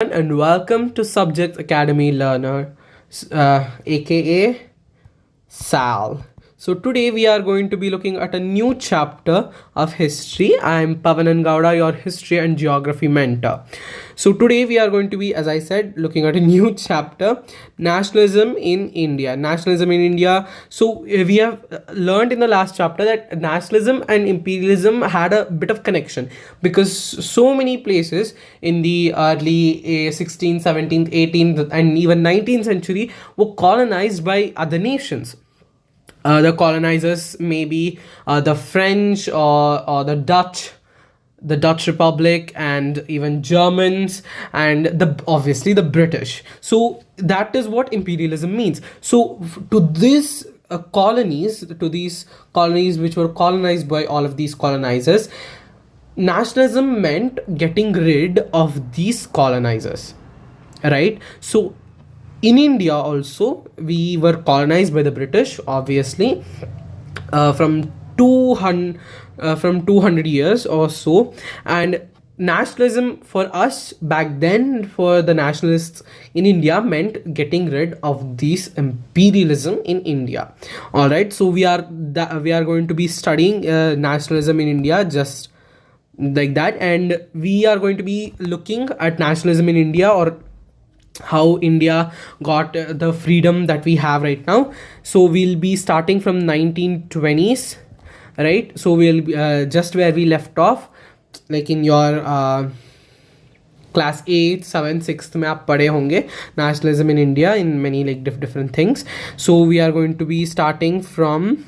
and welcome to Subject Academy Learner, aka Sal. So today we are going to be looking at a new chapter of history. I am Pavanan Gowda, your history and geography mentor. So today we are going to be, as I said, looking at a new chapter, nationalism in India. Nationalism in India. So we have learned in the last chapter that nationalism and imperialism had a bit of connection because so many places in the early 16th, 17th, 18th and even 19th century were colonized by other nations. The colonizers may be the French or the Dutch Republic, and even Germans, and obviously the British. So that is what imperialism means. So to these colonies which were colonized by all of these colonizers, nationalism meant getting rid of these colonizers, right? So in India also we were colonized by the British, obviously, from 200 years or so. And nationalism for us back then, for the nationalists in India, meant getting rid of this imperialism in India. All right, so we are going to be studying nationalism in India just like that, and we are going to be looking at nationalism in India, or how India got the freedom that we have right now. So we'll be starting from 1920s, right? So we'll be, just where we left off, like in your class 8th 7th 6th में आप पढ़े होंगे nationalism in India in many like different things. So we are going to be starting from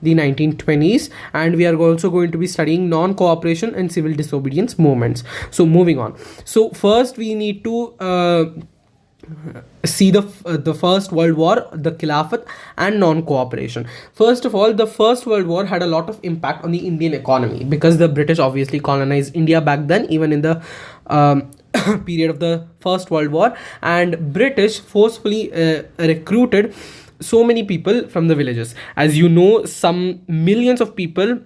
the 1920s, and we are also going to be studying non-cooperation and civil disobedience movements. So moving on, so first we need to see the First World War, the Khilafat and non-cooperation. First of all, the First World War had a lot of impact on the Indian economy because the British obviously colonized India back then, even in the period of the First World War, and British forcefully recruited so many people from the villages. As you know, some millions of people,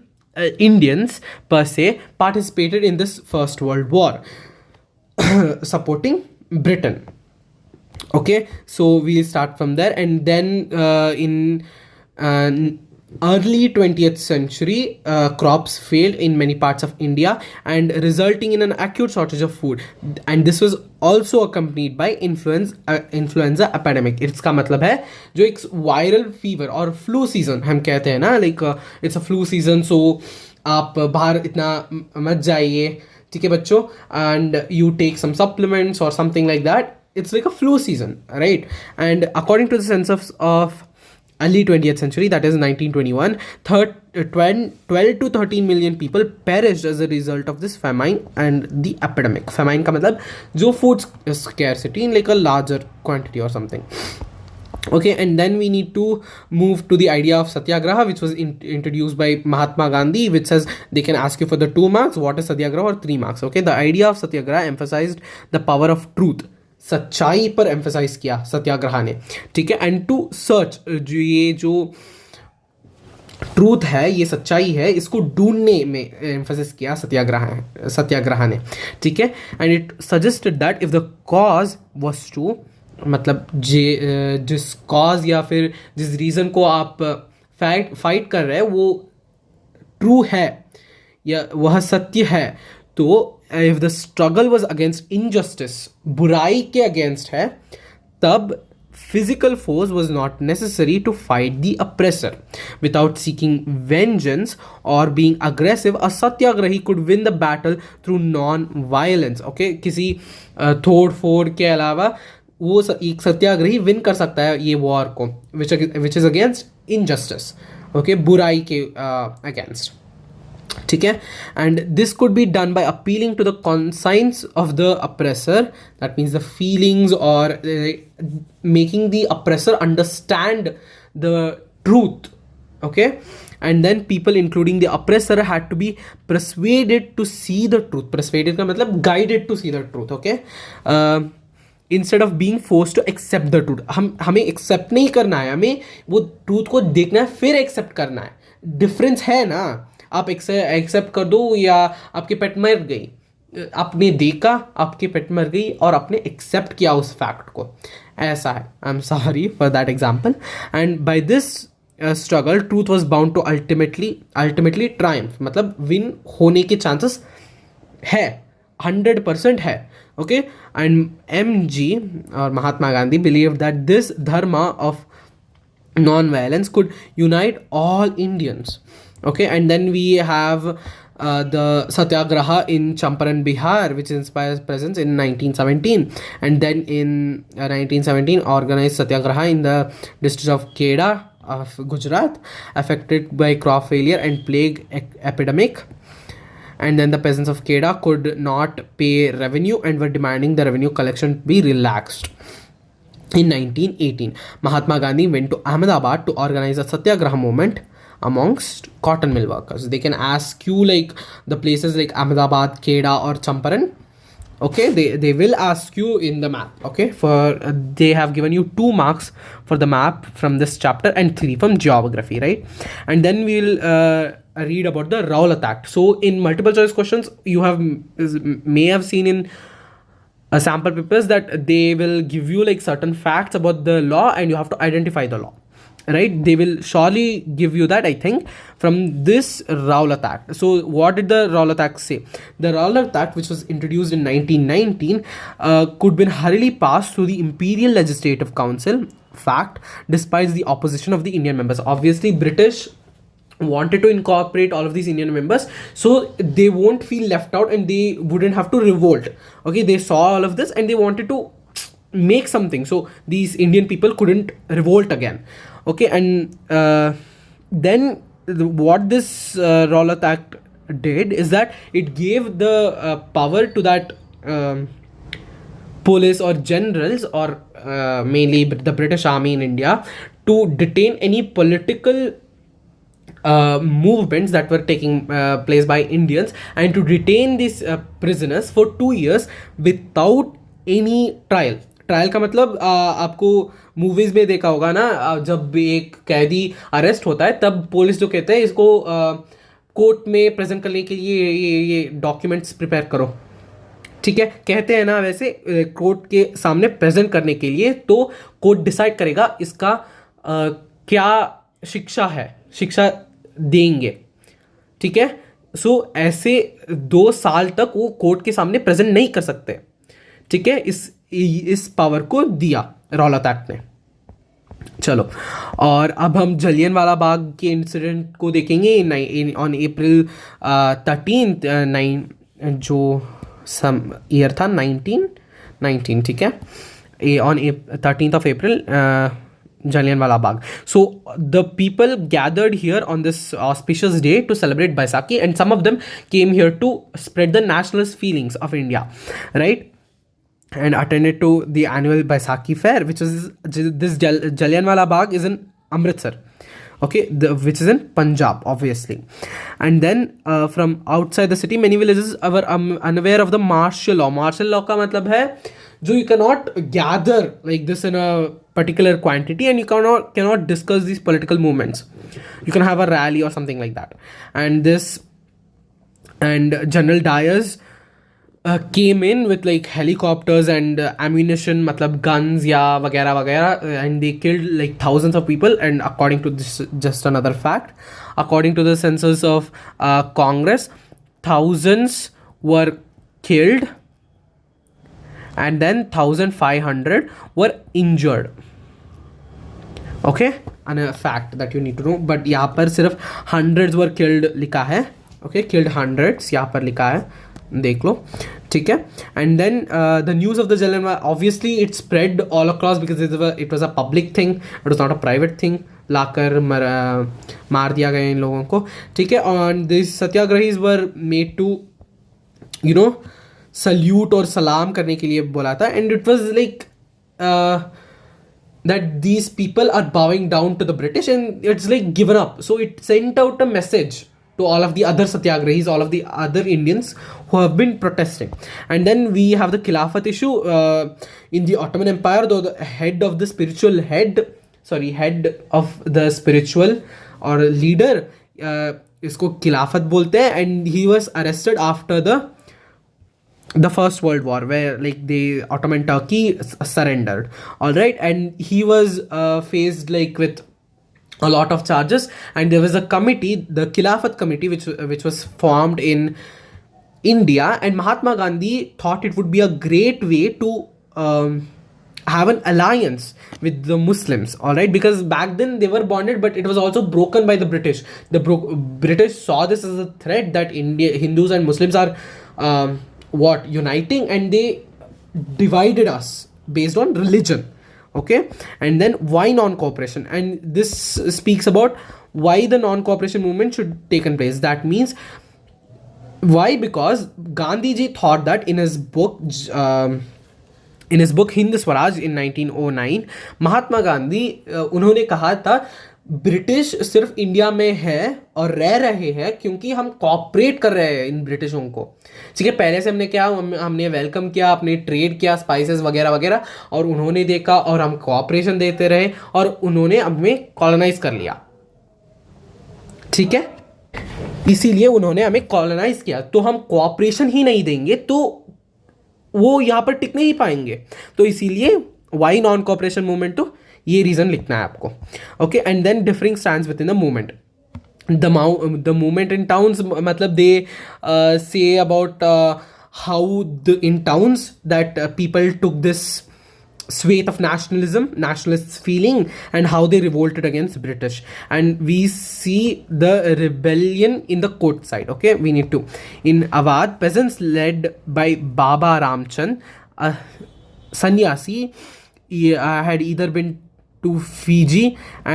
Indians per se, participated in this First World War supporting Britain. Okay, so we'll start from there, and then in early 20th century, crops failed in many parts of India and resulting in an acute shortage of food, and this was also accompanied by influenza epidemic. इसका मतलब है जो एक viral fever और flu season हम कहते हैं ना, like it's a flu season. So आप बाहर इतना मत जाइए, ठीक है बच्चों, and you take some supplements और something like that. It's like a flu season, right? And according to the census of early 20th century, that is 1921, 12 to 13 million people perished as a result of this famine and the epidemic. Famine ka matlab jo food scarcity in like a larger quantity or something. Okay, and then we need to move to the idea of satyagraha, which was introduced by Mahatma Gandhi, which says they can ask you for the 2 marks, what is satyagraha, or 3 marks. Okay, the idea of satyagraha emphasized the power of truth, सच्चाई पर emphasise किया सत्याग्रह ने, ठीक है. And to search, ये जो truth है, ये सच्चाई है, इसको ढूंढने में एम्फेसिस किया सत्याग्रह ने, ठीक है. And it suggested that if the cause was true, मतलब जिस कॉज या फिर जिस रीज़न को आप फाइट कर रहे हैं वो ट्रू है या वह सत्य है, तो if the struggle was against injustice, बुराई के against है, तब physical force was not necessary to fight the oppressor. Without seeking vengeance or being aggressive, a satyagrahi could win the battle through non-violence. Okay, किसी तोड़ फोड़ के अलावा वो एक सत्याग्रही विन कर सकता है ये वॉर को, which is against injustice. Okay, बुराई के against, ठीक है. And this could be done by appealing to the conscience of the oppressor, that means the feelings, or making the oppressor understand the truth. Okay, and then people including the oppressor had to be persuaded to see the truth. Persuaded का मतलब guided to see the truth. Okay, instead of being forced to accept the truth. हमें accept नहीं करना है, हमें वो truth को देखना है फिर accept करना है. डिफरेंस है ना, आप एक्सेप्ट कर दो या आपके पेट मर गई, आपने देखा, आपके पेट मर गई और आपने एक्सेप्ट किया उस फैक्ट को, ऐसा है. I am sorry for that example. And by this struggle truth was bound to ultimately triumph, मतलब विन होने के चांसेस है, 100% है. ओके. एंड एम जी और Mahatma Gandhi believe that this dharma of non-violence could unite all Indians. Okay, and then we have the Satyagraha in Champaran, Bihar, which inspires presence in 1917, and then in 1917 organized Satyagraha in the district of Kheda of Gujarat, affected by crop failure and plague epidemic. And then the peasants of Kheda could not pay revenue and were demanding the revenue collection be relaxed. In 1918, Mahatma Gandhi went to Ahmedabad to organize a satyagraha movement amongst cotton mill workers. They can ask you like the places like Ahmedabad, Kheda or Champaran. Okay, they will ask you in the map. Okay, for they have given you 2 marks for the map from this chapter and 3 from geography, right? And then we'll read about the Rowlatt Act. So in multiple choice questions, you may have seen in sample papers that they will give you like certain facts about the law and you have to identify the law, right? They will surely give you that, I think, from this Rowlatt Act. So what did the Rowlatt Act say? The Rowlatt Act, which was introduced in 1919, could be hurriedly passed through the Imperial Legislative Council, fact, despite the opposition of the Indian members. Obviously British wanted to incorporate all of these Indian members so they won't feel left out and they wouldn't have to revolt. Okay, they saw all of this and they wanted to make something so these Indian people couldn't revolt again. Okay, and then what this Rowlatt Act did is that it gave the power to that police or generals or mainly the British Army in India to detain any political movements that were taking place by Indians and to detain these prisoners for 2 years without any trial. Trial का मतलब आपको movies में देखा होगा ना, जब एक कैदी अरेस्ट होता है तब पुलिस जो कहते हैं इसको कोर्ट में प्रेजेंट करने के लिए ये डॉक्यूमेंट्स प्रिपेयर करो, ठीक है, कहते हैं ना, वैसे कोर्ट के सामने प्रेजेंट करने के लिए तो कोर्ट डिसाइड करेगा इसका क्या शिक्षा है, शिक्षा देंगे, ठीक है. सो ऐसे 2 साल तक वो कोर्ट के सामने प्रेजेंट नहीं कर सकते, ठीक है. इस पावर को दिया रौलत एक्ट ने. चलो, और अब हम जलियनवाला बाग के इंसिडेंट को देखेंगे ऑन April 13th, जो सम ईयर था 1919, ठीक है, on 13th of April, Jallianwala Bagh. So the people gathered here on this auspicious day to celebrate Baisakhi, and some of them came here to spread the nationalist feelings of India, right? And attended to the annual Baisakhi fair, which is this Jallianwala Bagh is in Amritsar, okay, which is in Punjab, obviously. And then from outside the city, many villages were unaware of the martial law. Martial law का मतलब है जो you cannot gather like this in a particular quantity and you cannot discuss these political movements. You can have a rally or something like that. And General Dyers came in with like helicopters and ammunition, matlab guns ya वगैरह वगैरह, and they killed like thousands of people. And according to this, just another fact, according to the census of Congress, thousands were killed and then 1500 were injured. Okay, and a fact that you need to know, but यहाँ पर सिर्फ hundreds were killed लिखा है. Okay, killed hundreds यहाँ पर लिखा है, देख लो, ठीक है. And then the news of the Jallianwala, obviously it spread all across because it was a public thing, it was not a private thing. लाकर मार दिया गया इन लोगों को, ठीक है. And these satyagrahis were made to, you know, salute और सलाम करने के लिए बोला था. And it was like that these people are bowing down to the British and it's like given up. So it sent out a message to all of the other satyagrahis, all of the other Indians who have been protesting. And then we have the Khilafat issue in the Ottoman Empire, though the head of the spiritual or leader, इसको खिलाफत बोलते हैं, and he was arrested after the the First World War, where like the Ottoman Turkey surrendered. All right, and he was faced like with a lot of charges, and there was a committee, the Khilafat committee, which was formed in India, and Mahatma Gandhi thought it would be a great way to have an alliance with the Muslims, all right, because back then they were bonded, but it was also broken by the British. The British saw this as a threat that India Hindus and Muslims are what uniting, and they divided us based on religion. Okay, and then why non-cooperation, and this speaks about why the non-cooperation movement should taken place. That means why, because Gandhi ji thought that in his book Hind Swaraj इन 1909, महात्मा गांधी उन्होंने कहा था British सिर्फ India में है और रह रहे हैं क्योंकि हम कॉपरेट कर रहे हैं इन ब्रिटिशों को। ठीक है, पहले से हमने क्या हमने वेलकम किया, अपने ट्रेड किया, स्पाइसेस वगैरह वगैरह, और उन्होंने देखा और हम कॉपरेशन देते रहे और उन्होंने हमें कॉलोनाइज कर लिया। ठीक है, इसीलिए उन्होंने हमें कॉलोनाइज किया, तो हम कॉपरेशन ही नहीं देंगे तो वो यहाँ पर टिक नहीं पाएंगे। तो इसीलिए वाई नॉन कॉपरेशन मूवमेंट, तो ये रीजन लिखना है आपको। Okay, and then differing stands within the movement. The movement in towns, मतलब they say about how the in towns that people took this swathe of nationalist feeling, and how they revolted against British. And we see the rebellion in the court side. Okay, we need to. In Awadh, peasants led by Baba Ramchand, a sannyasi, had either been to Fiji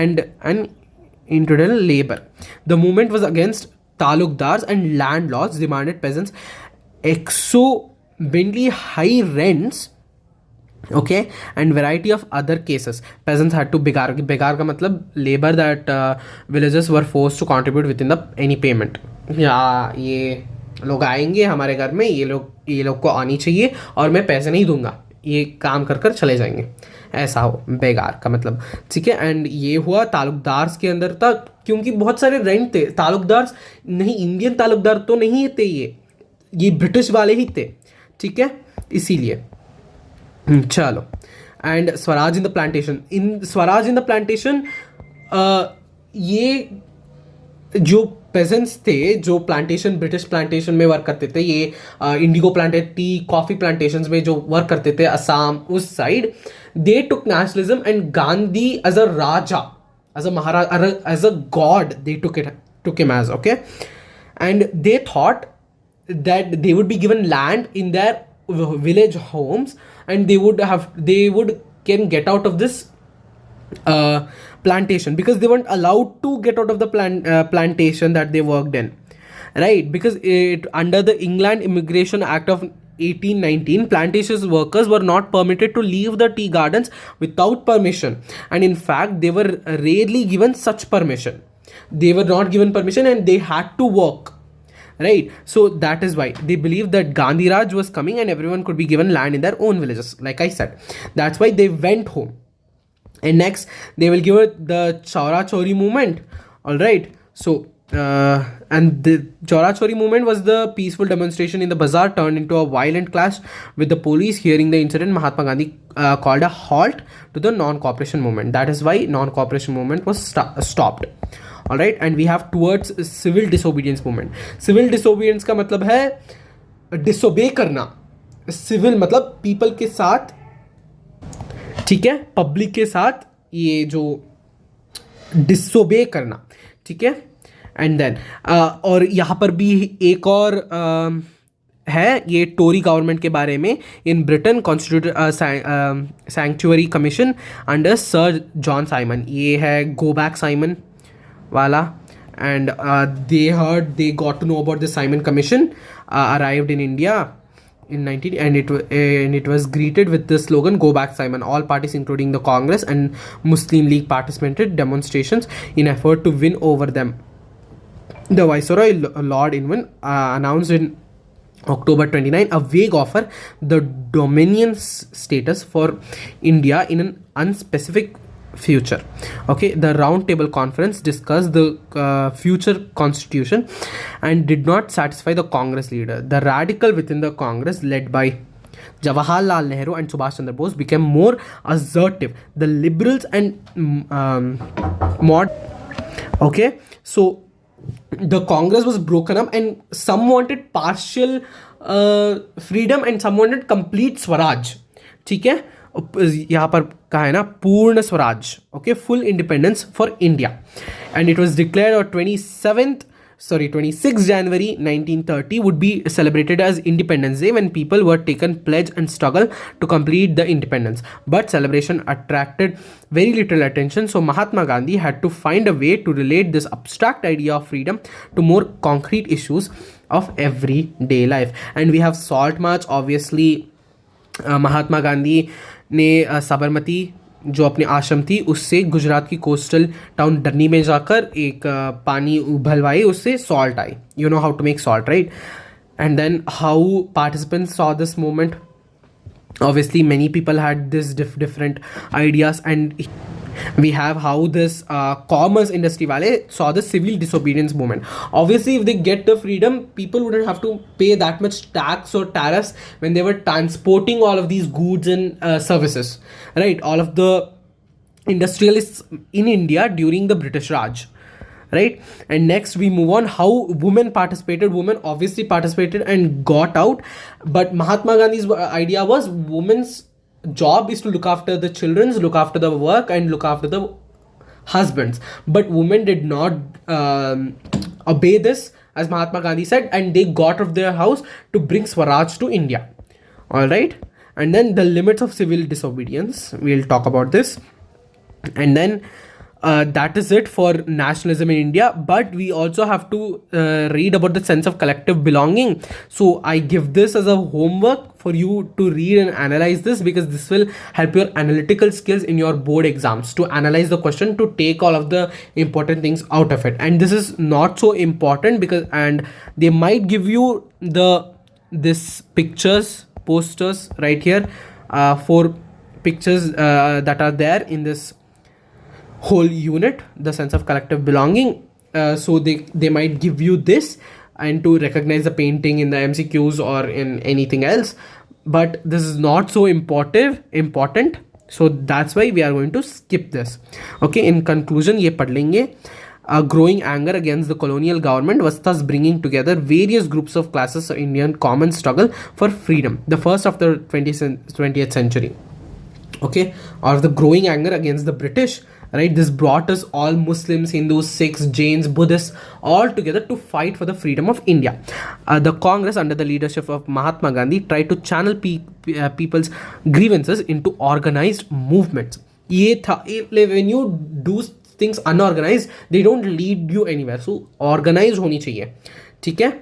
and an infidel labor. The movement was against talukdars and landlords, demanded peasants exorbitantly high rents, okay, and variety of other cases. Peasants had to begar का मतलब labor that villagers were forced to contribute within the any payment. या ये लोग आएंगे हमारे घर में, ये लोग को आनी चाहिए और मैं पैसे नहीं दूंगा, ये काम कर चले जाएंगे, ऐसा हो बेगार का मतलब। ठीक है, एंड ये हुआ तालुकदार्स के अंदर था, क्योंकि बहुत सारे रेंट थे। तालुकदार्स नहीं, इंडियन तालुकदार तो नहीं थे, ये ब्रिटिश वाले ही थे। ठीक है, इसीलिए चलो। And Swaraj in the plantation, Swaraj in the plantation, ये जो पेजेंट्स थे जो प्लांटेशन, ब्रिटिश प्लांटेशन में वर्क करते थे, ये indigo plantation, tea coffee plantations में जो वर्क करते थे असम उस side, they took nationalism and Gandhi as a raja, as a maharaj, as a god, they took him as, okay, and they thought that they would be given land in their village homes, and they would can get out of this plantation, because they weren't allowed to get out of the plantation that they worked in, right? Because under the England Immigration Act of 1819, plantation workers were not permitted to leave the tea gardens without permission, and in fact they were rarely given such permission. They were not given permission and they had to work, right? So that is why they believed that Gandhi Raj was coming and everyone could be given land in their own villages, like I said. That's why they went home. And next they will give it the Chaura Chori movement. All right, so and the Chaura Chori movement was the peaceful demonstration in the bazaar turned into a violent clash with the police. Hearing the incident, Mahatma Gandhi called a halt to the non-cooperation movement. That is why non-cooperation movement was stopped. All right, and we have towards civil disobedience movement. Civil disobedience का मतलब है disobey करना. Civil मतलब people के साथ, ठीक है, public के साथ ये जो disobey करना, ठीक है। एंड देन और यहाँ पर भी एक और है ये टोरी गवर्नमेंट के बारे में। In Britain constituted sanctuary commission under sir John Simon, ये है गो बैक साइमन वाला। And they got to know about the Simon Commission, arrived in India in 19 and it was greeted with the slogan "Go back Simon." All parties including the Congress and Muslim League participated demonstrations in effort to win over them. The Viceroy Lord Irwin announced in October 29 a vague offer, the dominion status for India in an unspecific future. Okay, the round table conference discussed the future constitution and did not satisfy the Congress leader. The radical within the Congress, led by Jawaharlal Nehru and Subhash Chandra Bose, became more assertive. The liberals and mod. Okay, so the Congress was broken up, and some wanted partial freedom and some wanted complete Swaraj. ठीक है, यहाँ पर कहा है ना पूर्ण Swaraj. Okay, full independence for India. And it was declared on 26 January 1930 would be celebrated as Independence Day, when people were taken pledge and struggle to complete the independence. But celebration attracted very little attention, so Mahatma Gandhi had to find a way to relate this abstract idea of freedom to more concrete issues of everyday life. And we have Salt March, obviously. Mahatma Gandhi ने साबरमती जो अपने आश्रम थी उससे गुजरात की coastal town डरनी में जाकर एक पानी उबलवाई, उससे सॉल्ट आई. You know how to make salt, right? And then how participants saw this movement. Obviously many people had this different ideas, and we have how this commerce industry wale saw the civil disobedience movement. Obviously if they get the freedom, people wouldn't have to pay that much tax or tariffs when they were transporting all of these goods and services, right? All of the industrialists in India during the British Raj, right? And next we move on how women participated. Women obviously participated and got out, but Mahatma Gandhi's idea was women's job is to look after the children, look after the work, and look after the husbands. But women did not obey this, as Mahatma Gandhi said, and they got out of their house to bring Swaraj to India. All right, and then the limits of civil disobedience, we'll talk about this. And then that is it for nationalism in India. But we also have to read about the sense of collective belonging. So I give this as a homework for you to read and analyze this, because this will help your analytical skills in your board exams to analyze the question, to take all of the important things out of it. And this is not so important because, and they might give you this pictures, posters right here, 4 pictures that are there in this whole unit, the sense of collective belonging. So they might give you this, and to recognize the painting in the MCQs or in anything else, but this is not so important, so that's why we are going to skip this. Okay, in conclusion ye pad lenge. A growing anger against the colonial government was thus bringing together various groups of classes of Indian common struggle for freedom, the first of the 20th century. Okay, or the growing anger against the British, right? This brought us all Muslims, Hindus, Sikhs, Jains, Buddhists all together to fight for the freedom of India. The Congress under the leadership of Mahatma Gandhi tried to channel people's grievances into organized movements. When you do things unorganized, they don't lead you anywhere. So organized होनी चाहिए, ठीक है?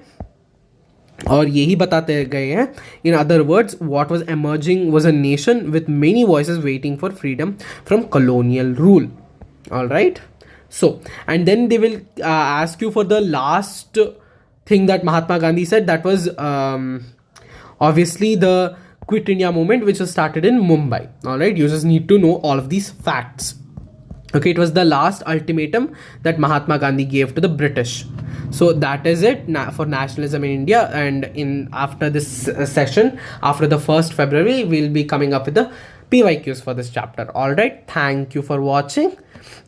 और यही बताते गए हैं. In other words, what was emerging was a nation with many voices waiting for freedom from colonial rule. All right, so and then they will ask you for the last thing that Mahatma Gandhi said, that was obviously the Quit India movement, which was started in Mumbai. All right, you just need to know all of these facts. Okay, it was the last ultimatum that Mahatma Gandhi gave to the British. So that is it for nationalism in India. And after this session, after the 1st February, we'll be coming up with the PYQs for this chapter. All right, thank you for watching.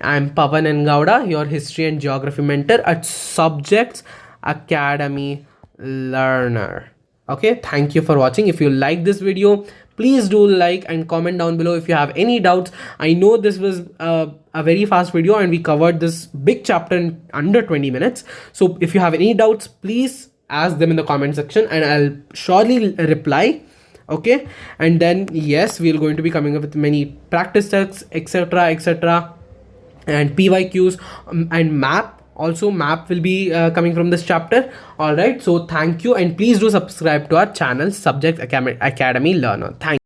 I'm Pavan N. Gowda, your history and geography mentor at Subjects Academy Learner. Okay, thank you for watching. If you like this video, please do like and comment down below if you have any doubts. I know this was a very fast video and we covered this big chapter in under 20 minutes. So if you have any doubts, please ask them in the comment section and I'll surely reply. Okay, and then yes, we're going to be coming up with many practice tests, etc, and PYQs and map. Also map will be coming from this chapter. All right, so thank you, and please do subscribe to our channel Subject Academy Learner. Thank you.